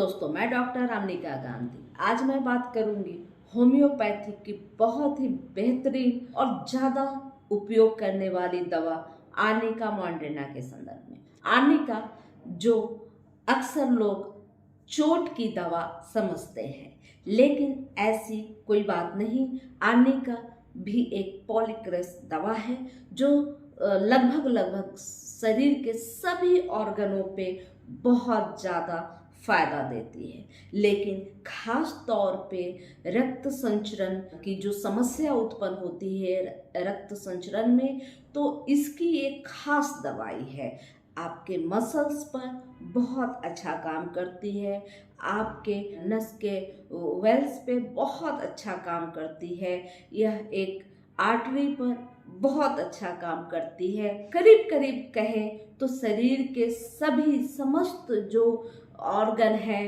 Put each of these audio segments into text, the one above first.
दोस्तों, मैं डॉक्टर अमनिका गांधी। आज मैं बात करूंगी होम्योपैथी की बहुत ही बेहतरीन और ज़्यादा उपयोग करने वाली दवा आर्निका मॉन्टेना के संदर्भ में। आर्निका जो अक्सर लोग चोट की दवा समझते हैं, लेकिन ऐसी कोई बात नहीं। आर्निका भी एक पॉलीक्रेस दवा है जो लगभग शरीर के सभी ऑर्गनों पे बहुत ज़्यादा फायदा देती है, लेकिन खास तौर पे रक्त संचरण की जो समस्या उत्पन्न होती है रक्त संचरण में, तो इसकी एक खास दवाई है। आपके मसल्स पर बहुत अच्छा काम करती है, आपके नस के वेल्स पे बहुत अच्छा काम करती है। यह एक आर्टरी पर बहुत अच्छा काम करती है। करीब करीब कहें तो शरीर के सभी समस्त जो ऑर्गन है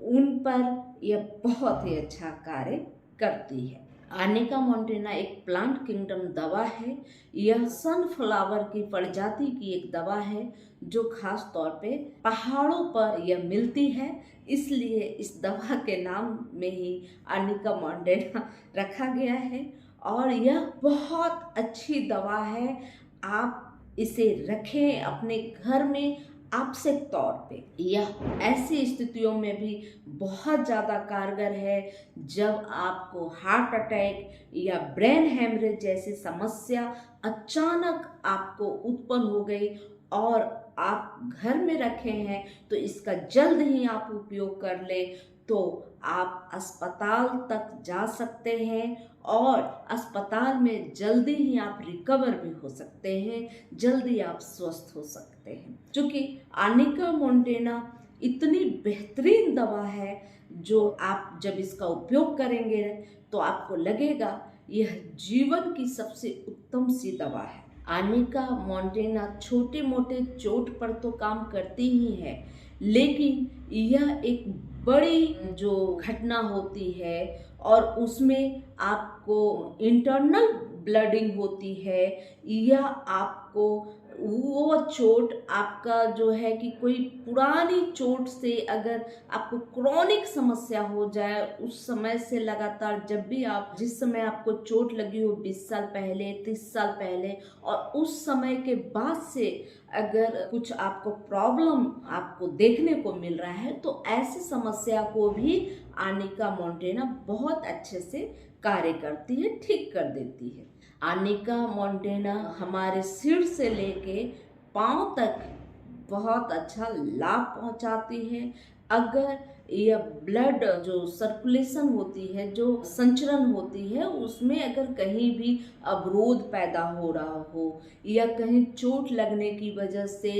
उन पर यह बहुत ही अच्छा कार्य करती है। आर्निका मॉन्टेना एक प्लांट किंगडम दवा है। यह सनफ्लावर की प्रजाति की एक दवा है जो खास तौर पे पहाड़ों पर यह मिलती है, इसलिए इस दवा के नाम में ही आर्निका मॉन्टेना रखा गया है। और यह बहुत अच्छी दवा है। आप इसे रखें अपने घर में आवश्यक तौर पे। यह ऐसी स्थितियों में भी बहुत ज़्यादा कारगर है जब आपको हार्ट अटैक या ब्रेन हेमरेज जैसी समस्या अचानक आपको उत्पन्न हो गई और आप घर में रखे हैं, तो इसका जल्द ही आप उपयोग कर ले तो आप अस्पताल तक जा सकते हैं और अस्पताल में जल्दी ही आप रिकवर भी हो सकते हैं, जल्दी आप स्वस्थ हो सकते हैं। क्योंकि आर्निका मॉन्टेना इतनी बेहतरीन दवा है जो आप जब इसका उपयोग करेंगे तो आपको लगेगा यह जीवन की सबसे उत्तम सी दवा है। आर्निका मॉन्टेना छोटे मोटे चोट पर तो काम करती ही है, लेकिन यह एक बड़ी जो घटना होती है और उसमें आपको इंटरनल ब्लडिंग होती है या आपको वो चोट आपका जो है कि कोई पुरानी चोट से अगर आपको क्रॉनिक समस्या हो जाए, उस समय से लगातार जब भी आप जिस समय आपको चोट लगी हो 20 साल पहले 30 साल पहले और उस समय के बाद से अगर कुछ आपको प्रॉब्लम आपको देखने को मिल रहा है, तो ऐसी समस्या को भी आर्निका मॉन्टेना बहुत अच्छे से कार्य करती है, ठीक कर देती है। आर्निका मॉन्टेना हमारे सिर से लेके पांव तक बहुत अच्छा लाभ पहुंचाती है। अगर यह ब्लड जो सर्कुलेशन होती है, जो संचरण होती है, उसमें अगर कहीं भी अवरोध पैदा हो रहा हो या कहीं चोट लगने की वजह से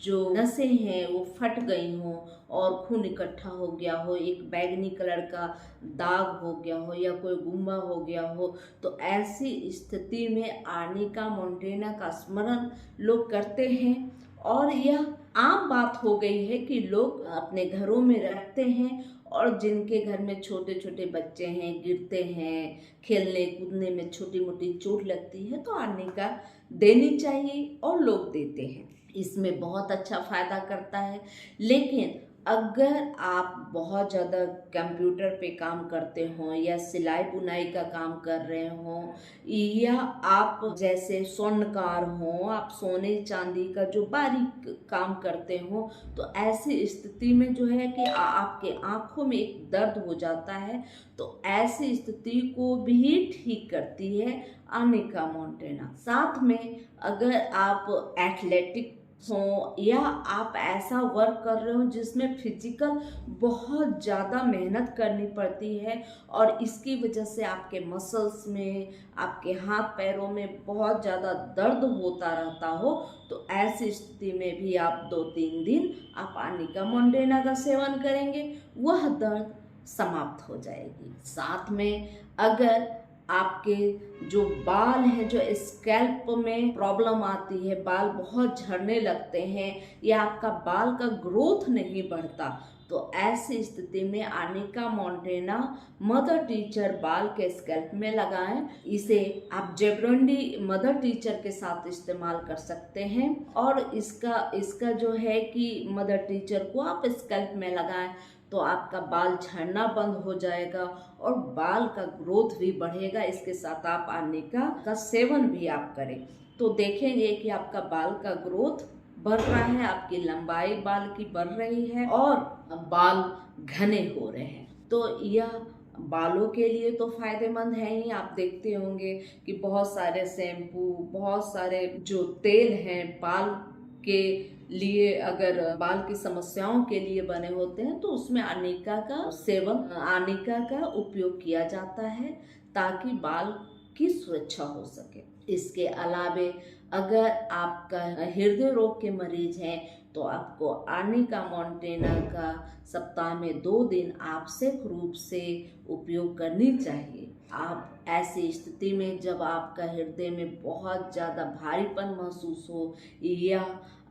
जो नसें हैं वो फट गई हों और खून इकट्ठा हो गया हो, एक बैंगनी कलर का दाग हो गया हो या कोई गुम्मा हो गया हो, तो ऐसी स्थिति में आर्निका मॉन्टेना का स्मरण लोग करते हैं। और यह आम बात हो गई है कि लोग अपने घरों में रखते हैं और जिनके घर में छोटे छोटे बच्चे हैं, गिरते हैं, खेलने कूदने में छोटी मोटी चोट लगती है, तो आर्निका देनी चाहिए और लोग देते हैं। इसमें बहुत अच्छा फायदा करता है। लेकिन अगर आप बहुत ज़्यादा कंप्यूटर पे काम करते हों या सिलाई बुनाई का काम कर रहे हों या आप जैसे स्वर्णकार हों, आप सोने चांदी का जो बारीक काम करते हों, तो ऐसी स्थिति में जो है कि आपके आँखों में एक दर्द हो जाता है, तो ऐसी स्थिति को भी ठीक करती है आर्निका मॉन्टेना। साथ में अगर आप एथलेटिक हो या आप ऐसा वर्क कर रहे हो जिसमें फिजिकल बहुत ज़्यादा मेहनत करनी पड़ती है और इसकी वजह से आपके मसल्स में, आपके हाथ पैरों में बहुत ज़्यादा दर्द होता रहता हो, तो ऐसी स्थिति में भी आप 2-3 दिन आप आर्निका मॉन्टेना का सेवन करेंगे, वह दर्द समाप्त हो जाएगी। साथ में अगर आपके जो बाल हैं, जो स्कैल्प में प्रॉब्लम आती है, बाल बहुत झड़ने लगते हैं या आपका बाल का ग्रोथ नहीं बढ़ता, तो ऐसी स्थिति में आर्निका मॉन्टेना मदर टीचर बाल के स्कैल्प में लगाएं। इसे आप जेब्रोंडी मदर टीचर के साथ इस्तेमाल कर सकते हैं और इसका जो है कि मदर टीचर को आप स्कैल्प में लगाएं तो आपका बाल झड़ना बंद हो जाएगा और बाल का ग्रोथ भी बढ़ेगा। इसके साथ आप आर्निका का सेवन भी आप करें तो देखेंगे कि आपका बाल का ग्रोथ बढ़ रहा है, आपकी लंबाई बाल की बढ़ रही है और बाल घने हो रहे हैं। तो यह बालों के लिए तो फायदेमंद है ही। आप देखते होंगे कि बहुत सारे शैम्पू, बहुत सारे जो तेल हैं बाल के लिए, अगर बाल की समस्याओं के लिए बने होते हैं तो उसमें आर्निका का सेवन, आर्निका का उपयोग किया जाता है ताकि बाल की सुरक्षा हो सके। इसके अलावे अगर आपका हृदय रोग के मरीज हैं तो आपको आर्निका मॉन्टेना का सप्ताह में 2 दिन आवश्यक रूप से उपयोग करनी चाहिए। आप ऐसी स्थिति में जब आपका हृदय में बहुत ज़्यादा भारीपन महसूस हो या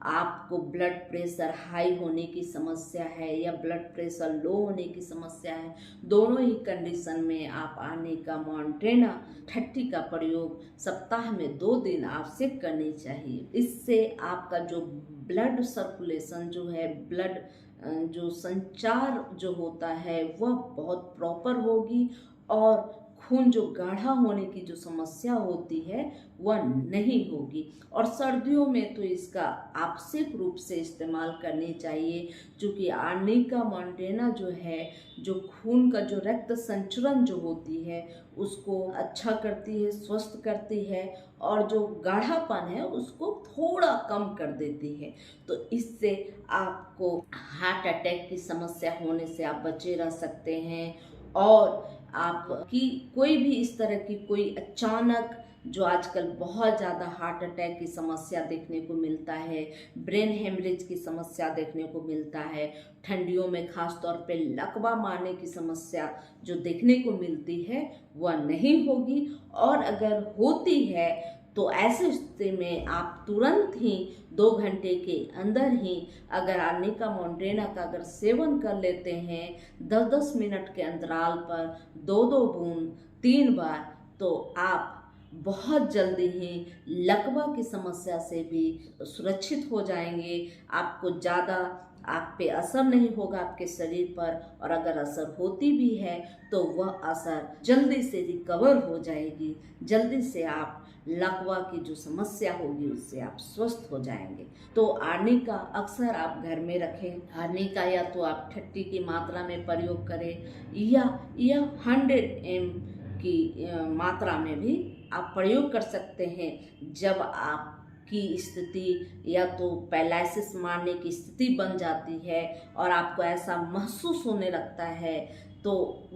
आपको ब्लड प्रेशर हाई होने की समस्या है या ब्लड प्रेशर लो होने की समस्या है, दोनों ही कंडीशन में आप आर्निका मॉन्टेना 30 का प्रयोग सप्ताह में 2 दिन आवश्यक करनी चाहिए। इससे आपका जो ब्लड सर्कुलेशन जो है, ब्लड जो संचार जो होता है वह बहुत प्रॉपर होगी और खून जो गाढ़ा होने की जो समस्या होती है वह नहीं होगी। और सर्दियों में तो इसका आवश्यक रूप से इस्तेमाल करनी चाहिए, क्योंकि आर्निका मॉन्टेना जो है, जो खून का जो रक्त संचरण जो होती है उसको अच्छा करती है, स्वस्थ करती है और जो गाढ़ापन है उसको थोड़ा कम कर देती है। तो इससे आपको हार्ट अटैक की समस्या होने से आप बचे रह सकते हैं और आपकी कोई भी इस तरह की कोई अचानक, जो आजकल बहुत ज़्यादा हार्ट अटैक की समस्या देखने को मिलता है, ब्रेन हेमरेज की समस्या देखने को मिलता है, ठंडियों में खास तौर पे लकवा मारने की समस्या जो देखने को मिलती है वह नहीं होगी। और अगर होती है तो ऐसे स्थिति में आप तुरंत ही 2 घंटे के अंदर ही अगर आर्निका मॉन्टेना का अगर सेवन कर लेते हैं 10-10 मिनट के अंतराल पर 2-2 बूंद 3 बार, तो आप बहुत जल्दी ही लकवा की समस्या से भी सुरक्षित हो जाएंगे। आपको ज़्यादा आप पे असर नहीं होगा आपके शरीर पर, और अगर असर होती भी है तो वह असर जल्दी से रिकवर हो जाएगी। जल्दी से आप लकवा की जो समस्या होगी उससे आप स्वस्थ हो जाएंगे। तो आर्निका अक्सर आप घर में रखें। आर्निका या तो आप 30 की मात्रा में प्रयोग करें या 100 ml की मात्रा में भी आप प्रयोग कर सकते हैं। जब आपकी स्थिति या तो पैरालिसिस मारने की स्थिति बन जाती है और आपको ऐसा महसूस होने लगता है तो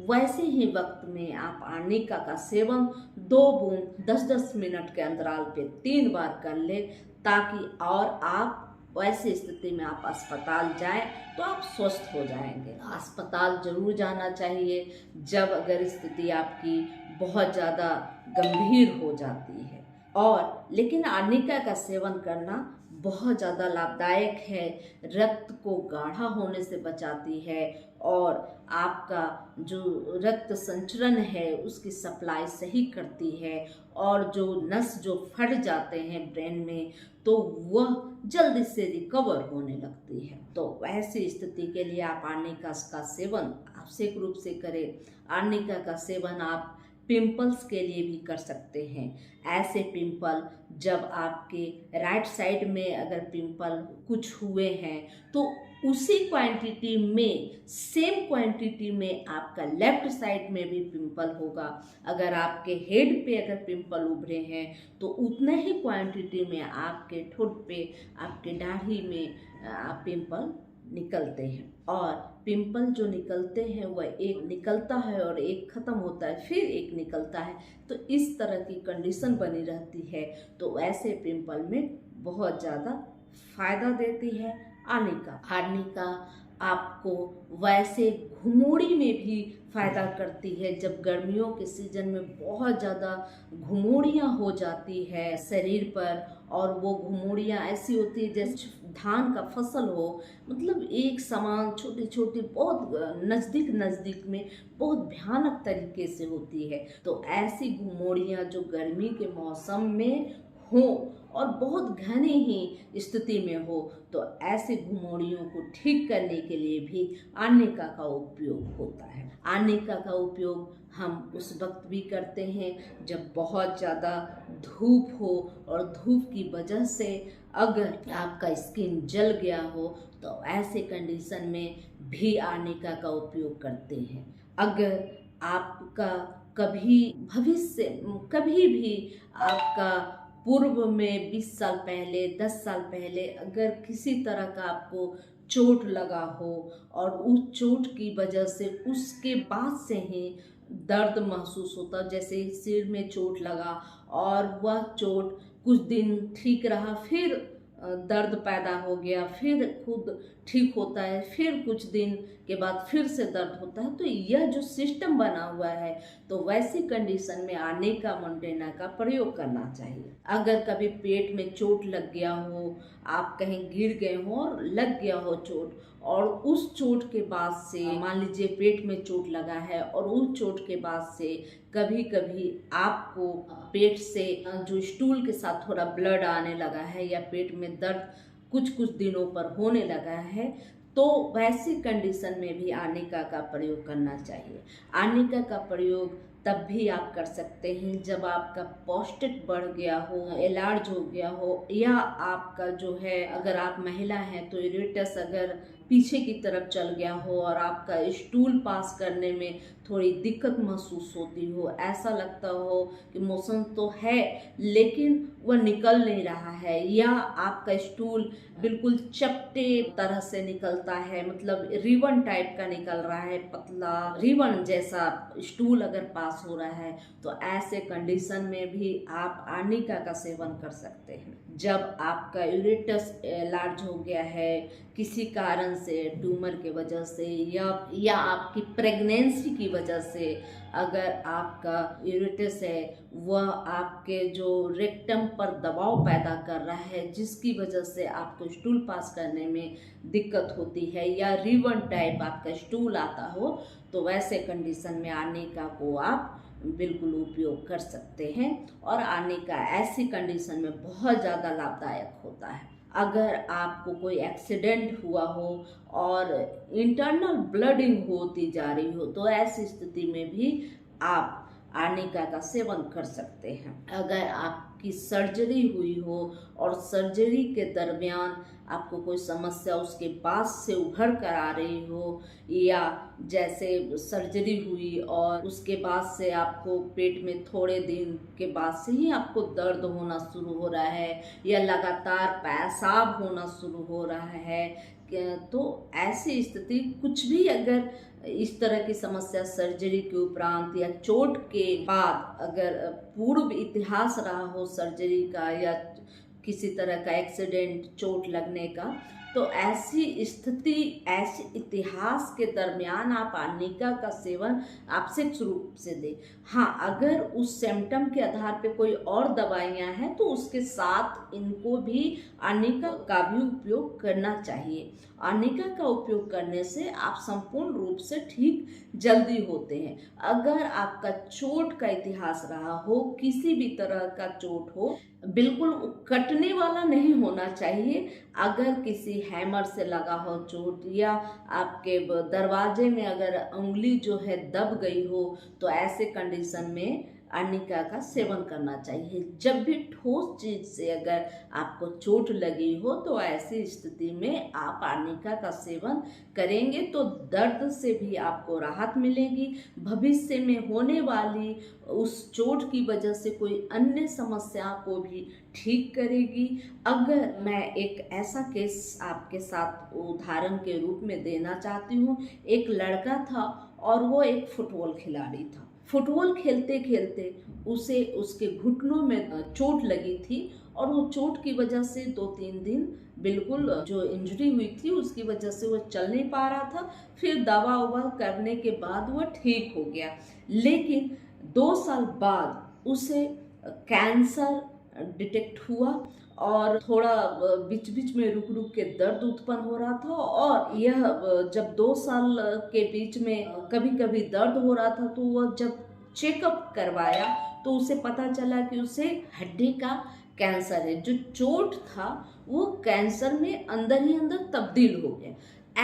वैसे ही वक्त में आप आर्निका का सेवन 2 बूंद 10-10 मिनट के अंतराल पे 3 बार कर ले, ताकि और आप वैसी स्थिति में आप अस्पताल जाएं तो आप स्वस्थ हो जाएंगे। अस्पताल जरूर जाना चाहिए जब अगर स्थिति आपकी बहुत ज़्यादा गंभीर हो जाती है। और लेकिन आर्निका का सेवन करना बहुत ज़्यादा लाभदायक है, रक्त को गाढ़ा होने से बचाती है और आपका जो रक्त संचरण है उसकी सप्लाई सही करती है और जो नस जो फट जाते हैं ब्रेन में तो वह जल्दी से रिकवर होने लगती है। तो वैसी स्थिति के लिए आप आर्निका का सेवन आवश्यक रूप से करें। आर्निका का सेवन आप पिंपल्स के लिए भी कर सकते हैं। ऐसे पिंपल जब आपके राइट साइड में अगर पिंपल कुछ हुए हैं तो उसी क्वांटिटी में, सेम क्वांटिटी में आपका लेफ्ट साइड में भी पिंपल होगा। अगर आपके हेड पे अगर पिंपल उभरे हैं तो उतने ही क्वांटिटी में आपके ठोड़ पे, आपके दाढ़ी में पिंपल निकलते हैं। और पिंपल जो निकलते हैं वह एक निकलता है और एक ख़त्म होता है, फिर एक निकलता है, तो इस तरह की कंडीशन बनी रहती है। तो ऐसे पिंपल में बहुत ज़्यादा फायदा देती है आर्निका। आर्निका आपको वैसे घुमोड़ी में भी फ़ायदा करती है। जब गर्मियों के सीज़न में बहुत ज़्यादा घुमोड़ियाँ हो जाती है शरीर पर, और वो घुमोड़ियाँ ऐसी होती है जैसे धान का फसल हो, मतलब एक समान छोटी छोटी बहुत नज़दीक नज़दीक में बहुत भयानक तरीके से होती है। तो ऐसी घुमोड़ियाँ जो गर्मी के मौसम में हो और बहुत घनी ही स्थिति में हो तो ऐसे घुमोड़ियों को ठीक करने के लिए भी आर्निका का उपयोग होता है। आर्निका का उपयोग हम उस वक्त भी करते हैं जब बहुत ज़्यादा धूप हो और धूप की वजह से अगर आपका स्किन जल गया हो तो ऐसे कंडीशन में भी आर्निका का उपयोग करते हैं। अगर आपका कभी भी आपका पूर्व में 20 साल पहले 10 साल पहले अगर किसी तरह का आपको चोट लगा हो और उस चोट की वजह से उसके बाद से ही दर्द महसूस होता, जैसे सिर में चोट लगा और वह चोट कुछ दिन ठीक रहा, फिर दर्द पैदा हो गया, फिर खुद ठीक होता है, फिर कुछ दिन के बाद फिर से दर्द होता है, तो यह जो सिस्टम बना हुआ है तो वैसी कंडीशन में आर्निका मोंटेना का प्रयोग करना चाहिए। अगर कभी पेट में चोट लग गया हो, आप कहीं गिर गए हो और लग गया हो चोट, और उस चोट के बाद से मान लीजिए पेट में चोट लगा है और उस चोट के बाद से कभी कभी आपको पेट से जो स्टूल के साथ थोड़ा ब्लड आने लगा है या पेट में दर्द कुछ कुछ दिनों पर होने लगा है, तो वैसी कंडीशन में भी आर्निका का प्रयोग करना चाहिए। आर्निका का प्रयोग तब भी आप कर सकते हैं जब आपका पौष्टिक बढ़ गया हो, एलार्ज हो गया हो, या आपका जो है अगर आप महिला हैं तो यूरेटस अगर पीछे की तरफ चल गया हो और आपका स्टूल पास करने में थोड़ी दिक्कत महसूस होती हो, ऐसा लगता हो कि मोशन तो है लेकिन वह निकल नहीं रहा है, या आपका स्टूल बिल्कुल चपटे तरह से निकलता है, मतलब रिबन टाइप का निकल रहा है, पतला रिबन जैसा स्टूल अगर पास हो रहा है, तो ऐसे कंडीशन में भी आप आर्निका का सेवन कर सकते हैं। जब आपका यूरेटस लार्ज हो गया है किसी कारण से, ट्यूमर की वजह से या आपकी प्रेगनेंसी की वजह से, अगर आपका यूरेटस है वह आपके जो रेक्टम पर दबाव पैदा कर रहा है जिसकी वजह से आपको स्टूल पास करने में दिक्कत होती है, या रिबन टाइप आपका स्टूल आता हो, तो वैसे कंडीशन में आर्निका को आप बिल्कुल उपयोग कर सकते हैं। और आर्निका ऐसी कंडीशन में बहुत ज़्यादा लाभदायक होता है। अगर आपको कोई एक्सीडेंट हुआ हो और इंटरनल ब्लीडिंग होती जा रही हो तो ऐसी स्थिति में भी आप आर्निका का सेवन कर सकते हैं। अगर आपकी सर्जरी हुई हो और सर्जरी के दरमियान आपको कोई समस्या उसके बाद से उभर कर आ रही हो, या जैसे सर्जरी हुई और उसके बाद से आपको पेट में थोड़े दिन के बाद से ही आपको दर्द होना शुरू हो रहा है या लगातार पेशाब होना शुरू हो रहा है, तो ऐसी स्थिति कुछ भी अगर इस तरह की समस्या सर्जरी के उपरांत या चोट के बाद अगर पूर्व इतिहास रहा हो सर्जरी का या किसी तरह का एक्सीडेंट चोट लगने का, तो ऐसी स्थिति ऐसे इतिहास के दरमियान आप आर्निका का सेवन आवश्यक रूप से दें। हाँ, अगर उस सिम्टम के आधार पे कोई और दवाइयाँ हैं तो उसके साथ इनको भी आर्निका का भी उपयोग करना चाहिए। आर्निका का उपयोग करने से आप संपूर्ण रूप से ठीक जल्दी होते हैं। अगर आपका चोट का इतिहास रहा हो, किसी भी तरह का चोट हो, बिल्कुल कटने वाला नहीं होना चाहिए। अगर किसी हैमर से लगा हो चोट या आपके दरवाजे में अगर उंगली जो है दब गई हो, तो ऐसे कंडीशन में आर्निका का सेवन करना चाहिए। जब भी ठोस चीज से अगर आपको चोट लगी हो तो ऐसी स्थिति में आप आर्निका का सेवन करेंगे तो दर्द से भी आपको राहत मिलेगी, भविष्य में होने वाली उस चोट की वजह से कोई अन्य समस्या को भी ठीक करेगी। अगर मैं एक ऐसा केस आपके साथ उदाहरण के रूप में देना चाहती हूँ, एक लड़का था और वो एक फुटबॉल खिलाड़ी था। फुटबॉल खेलते खेलते उसे उसके घुटनों में चोट लगी थी और वो चोट की वजह से 2-3 दिन बिल्कुल जो इंजरी हुई थी उसकी वजह से वो चल नहीं पा रहा था। फिर दवा उवा करने के बाद वो ठीक हो गया, लेकिन 2 साल बाद उसे कैंसर डिटेक्ट हुआ और थोड़ा बीच बीच में रुक रुक के दर्द उत्पन्न हो रहा था। और यह जब 2 साल के बीच में कभी कभी दर्द हो रहा था तो वह जब चेकअप करवाया तो उसे पता चला कि उसे हड्डी का कैंसर है, जो चोट था वो कैंसर में अंदर ही अंदर तब्दील हो गया।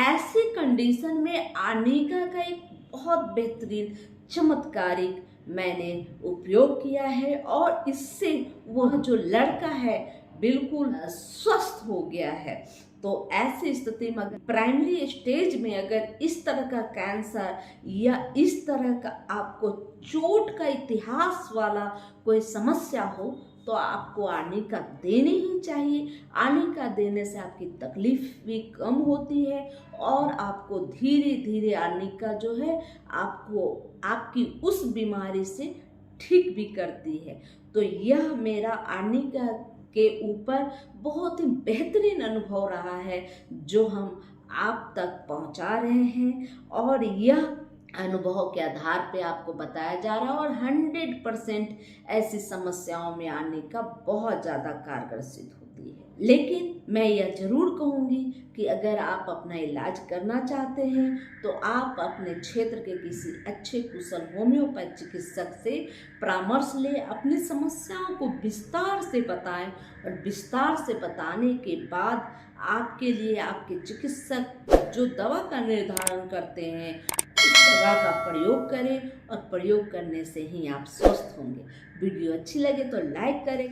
ऐसी कंडीशन में आनिका का एक बहुत बेहतरीन चमत्कारिक मैंने उपयोग किया है और इससे वह जो लड़का है बिल्कुल स्वस्थ हो गया है। तो ऐसी स्थिति में अगर प्राइमरी स्टेज में अगर इस तरह का कैंसर या इस तरह का आपको चोट का इतिहास वाला कोई समस्या हो तो आपको आर्निका देनी ही चाहिए। आर्निका देने से आपकी तकलीफ भी कम होती है और आपको धीरे धीरे आर्निका जो है आपको आपकी उस बीमारी से ठीक भी करती है। तो यह मेरा आर्निका के ऊपर बहुत ही बेहतरीन अनुभव रहा है जो हम आप तक पहुंचा रहे हैं और यह अनुभव के आधार पे आपको बताया जा रहा है और 100% ऐसी समस्याओं में आने का बहुत ज़्यादा कारगर सिद्ध होती है। लेकिन मैं यह जरूर कहूँगी कि अगर आप अपना इलाज करना चाहते हैं तो आप अपने क्षेत्र के किसी अच्छे कुशल होम्योपैथ चिकित्सक से परामर्श लें, अपनी समस्याओं को विस्तार से बताएं और विस्तार से बताने के बाद आपके लिए आपके चिकित्सक जो दवा का निर्धारण करते हैं दवा का प्रयोग करें और प्रयोग करने से ही आप स्वस्थ होंगे। वीडियो अच्छी लगे तो लाइक करें।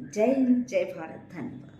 जय हिंद, जय भारत, धन्यवाद।